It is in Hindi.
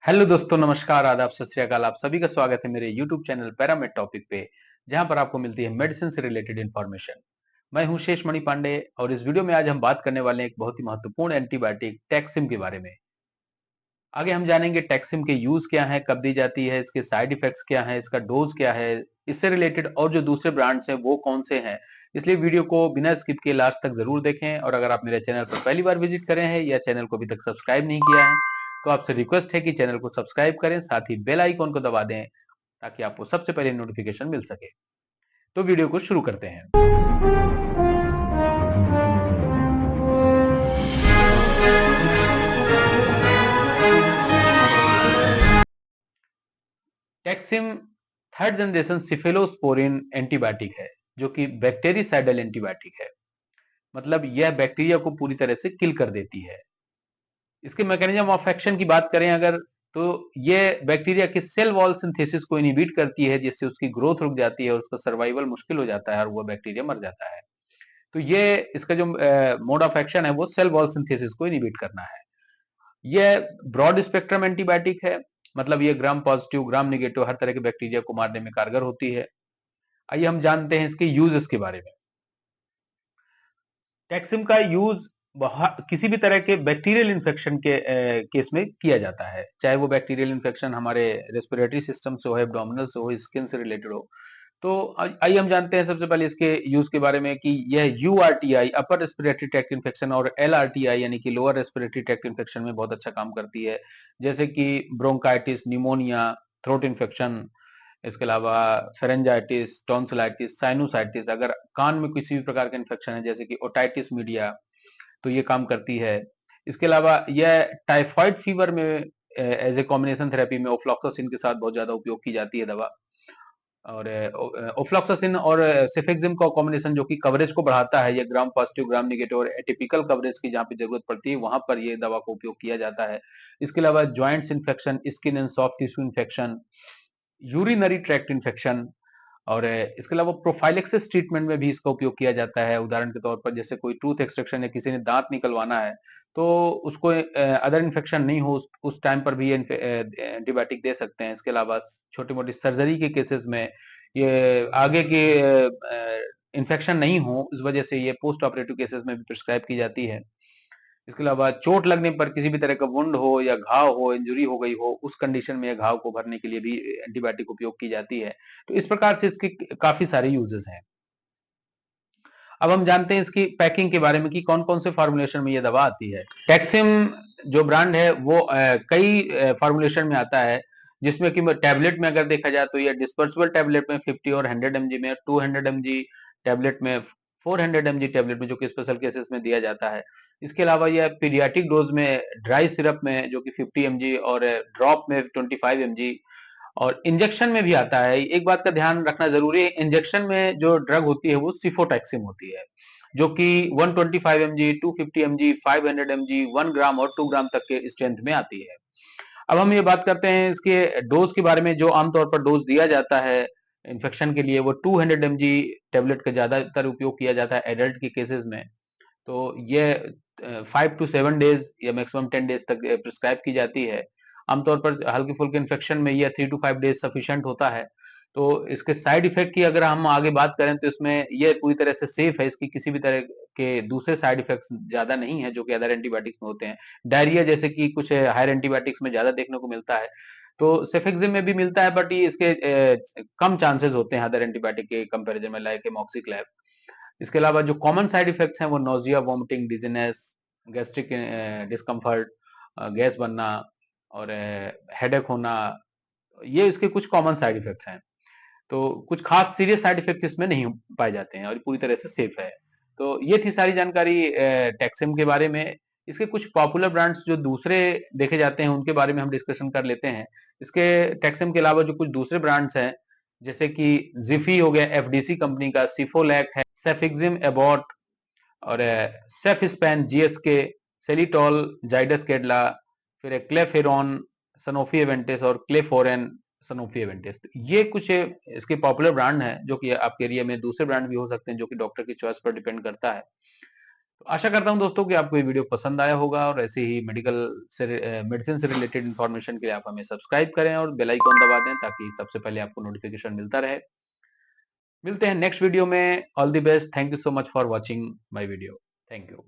हेलो दोस्तों, नमस्कार, आदाब, सत श्री अकाल। आप सभी का स्वागत है मेरे यूट्यूब चैनल पैरामेड टॉपिक पे, जहां पर आपको मिलती है मेडिसिन से रिलेटेड इन्फॉर्मेशन। मैं हूं शेष मणि पांडे और इस वीडियो में आज हम बात करने वाले हैं एक बहुत ही महत्वपूर्ण एंटीबायोटिक टैक्सिम के बारे में। आगे हम जानेंगे टैक्सिम के यूज क्या है, कब दी जाती है, इसके साइड इफेक्ट्स क्या है, इसका डोज क्या है, इससे रिलेटेड और जो दूसरे ब्रांड्स हैं वो कौन से हैं। इसलिए वीडियो को बिना स्किप किए लास्ट तक जरूर देखें और अगर आप मेरे चैनल पर पहली बार विजिट करें हैं या चैनल को अभी तक सब्सक्राइब नहीं किया है तो आपसे रिक्वेस्ट है कि चैनल को सब्सक्राइब करें, साथ ही बेल आइकॉन को दबा दें ताकि आपको सबसे पहले नोटिफिकेशन मिल सके। तो वीडियो को शुरू करते हैं। Taksim third generation cephalosporin antibiotic है जो कि बैक्टीरिसाइडल एंटीबायोटिक है। मतलब यह बैक्टीरिया को पूरी तरह से किल कर देती है। इसके मैकेनिज्म ऑफ एक्शन की बात करें अगर, तो ये बैक्टीरिया के सेल वॉल सिंथेसिस को इनहिबिट करती है, जिससे उसकी ग्रोथ रुक जाती है और उसका सर्वाइवल मुश्किल हो जाता है और वो बैक्टीरिया मर जाता है। तो ये इसका जो मोड ऑफ एक्शन है वो सेल वॉल सिंथेसिस को इनहिबिट करना है। यह ब्रॉड स्पेक्ट्रम एंटीबायोटिक है, मतलब ये ग्राम पॉजिटिव ग्राम नेगेटिव हर तरह के बैक्टीरिया को मारने में कारगर होती है। आइए हम जानते हैं इसके यूजेस के बारे में। टैक्सिम का यूज किसी भी तरह के बैक्टीरियल इन्फेक्शन के केस में किया जाता है, चाहे वो बैक्टीरियल इन्फेक्शन हमारे रेस्पिरेटरी सिस्टम से हो, एब्डोमिनल से हो, स्किन से रिलेटेड हो। तो आइए हम जानते हैं सबसे पहले इसके यूज के बारे में कि यह यूआरटीआई अपर रेस्पिरेटरी ट्रैक्ट इन्फेक्शन और एलआरटीआई यानी कि लोअर रेस्पिरेटरी ट्रैक्ट इन्फेक्शन में बहुत अच्छा काम करती है, जैसे कि ब्रोंकाइटिस, निमोनिया, थ्रोट इन्फेक्शन, इसके अलावा फेरेंजाइटिस, टॉन्सिलाइटिस, साइनोसाइटिस, अगर कान में किसी भी प्रकार का इन्फेक्शन है जैसे कि ओटाइटिस मीडिया, तो ये काम करती है। इसके अलावा यह टाइफाइड फीवर में एज ए कॉम्बिनेशन थेरेपी में ओफ्लॉक्सासिन के साथ बहुत ज्यादा उपयोग की जाती है दवा। और ओफ्लॉक्सासिन और सेफेक्सिम का कॉम्बिनेशन जो कि कवरेज को बढ़ाता है, ये ग्राम पॉजिटिव ग्राम नेगेटिव और एटिपिकल कवरेज की जहां पे जरूरत पड़ती है वहां पर ये दवा का उपयोग किया जाता है। इसके अलावा joints infection, skin and soft tissue infection, urinary tract infection और इसके अलावा प्रोफाइलेक्सिस ट्रीटमेंट में भी इसका उपयोग किया जाता है। उदाहरण के तौर पर जैसे कोई टूथ एक्सट्रैक्शन या किसी ने दांत निकलवाना है तो उसको अदर इन्फेक्शन नहीं हो उस टाइम पर भी ये एंटीबायोटिक दे सकते हैं। इसके अलावा छोटी मोटी सर्जरी के केसेस में ये आगे के इन्फेक्शन नहीं हो इस वजह से ये पोस्ट ऑपरेटिव केसेस में भी प्रिस्क्राइब की जाती है। इसके अलावा चोट लगने पर किसी भी तरह का वुंड हो या घाव हो, इंजरी हो गई हो, उस कंडीशन में घाव को भरने के लिए भी एंटीबायोटिक उपयोग की जाती है। तो इस प्रकार से इसके काफी सारे यूजेस हैं। अब हम जानते हैं इसकी पैकिंग के बारे में कि कौन कौन से फॉर्मुलेशन में ये दवा आती है। टैक्सिम जो ब्रांड है वो कई फॉर्मुलेशन में आता है, जिसमें कि टैबलेट में अगर देखा जाए तो ये डिस्पर्सिबल टैबलेट में 50 और 100 mg में, 200 mg टैबलेट में, 400 mg टैबलेट में जो कि स्पेशल केसेस में दिया जाता है। इसके अलावा यह पीडियाट्रिक डोज में ड्राई सिरप में जो कि 50 mg और ड्रॉप में 25 mg और इंजेक्शन में भी आता है। एक बात का ध्यान रखना जरूरी है, इंजेक्शन में जो ड्रग होती है वो सिफोटैक्सिम होती है, जो कि 125 mg, 250 mg, 500 mg, 1 ग्राम और 2 ग्राम तक के स्ट्रेंथ में आती है। अब हम ये बात करते हैं इसके डोज के बारे में। जो आमतौर पर डोज दिया जाता है इन्फेक्शन के लिए वो 200 mg टेबलेट का ज्यादातर उपयोग किया जाता है एडल्ट के केसेस में। तो ये 5 to 7 डेज या मैक्सिमम 10 डेज तक प्रिस्क्राइब की जाती है। आमतौर पर हल्के फुल्के इन्फेक्शन में यह 3 to 5 डेज सफिशिएंट होता है। तो इसके साइड इफेक्ट की अगर हम आगे बात करें तो इसमें यह पूरी तरह से सेफ है, इसकी किसी भी तरह के दूसरे साइड इफेक्ट्स ज्यादा नहीं है जो कि अदर एंटीबायोटिक्स में होते हैं। डायरिया जैसे कि कुछ हायर एंटीबायोटिक्स में ज्यादा देखने को मिलता है, तो सेफेक्सिम में भी मिलता है, बट ये इसके कम चांसेस होते हैं अदर एंटीबायोटिक के कंपैरिजन में, लाइक एमॉक्सिक्लैब। इसके अलावा जो कॉमन साइड इफेक्ट्स हैं वो nausea, vomiting, dizziness, gastric discomfort, gas बनना और हेडेक होना, ये इसके कुछ कॉमन साइड इफेक्ट्स हैं। तो कुछ खास सीरियस साइड इफेक्ट इसमें नहीं पाए जाते हैं और पूरी तरह से सेफ है। तो ये थी सारी जानकारी टैक्सिम के बारे में। इसके कुछ पॉपुलर ब्रांड्स जो दूसरे देखे जाते हैं उनके बारे में हम डिस्कशन कर लेते हैं। इसके टैक्सिम के अलावा जो कुछ दूसरे ब्रांड्स हैं जैसे कि जिफी हो गया, एफडीसी कंपनी का, सिफोलैक है, सेफिक्सिम एबॉट और सेफ स्पैन जीएसके, सेलिटॉल जाइडस केडला, फिर क्लेफेरॉन सनोफी एवेंटिस और क्लेफोरेन सनोफी एवेंटिस। ये कुछ इसके पॉपुलर ब्रांड हैं जो कि आपके एरिया में दूसरे ब्रांड भी हो सकते हैं, जो कि डॉक्टर की चॉइस पर डिपेंड करता है। तो आशा करता हूँ दोस्तों कि आपको ये वीडियो पसंद आया होगा और ऐसे ही मेडिसिन से रिलेटेड इन्फॉर्मेशन के लिए आप हमें सब्सक्राइब करें और बेल आइकॉन दबा दें ताकि सबसे पहले आपको नोटिफिकेशन मिलता रहे। मिलते हैं नेक्स्ट वीडियो में। All the best. Thank you so much for watching my video. Thank you.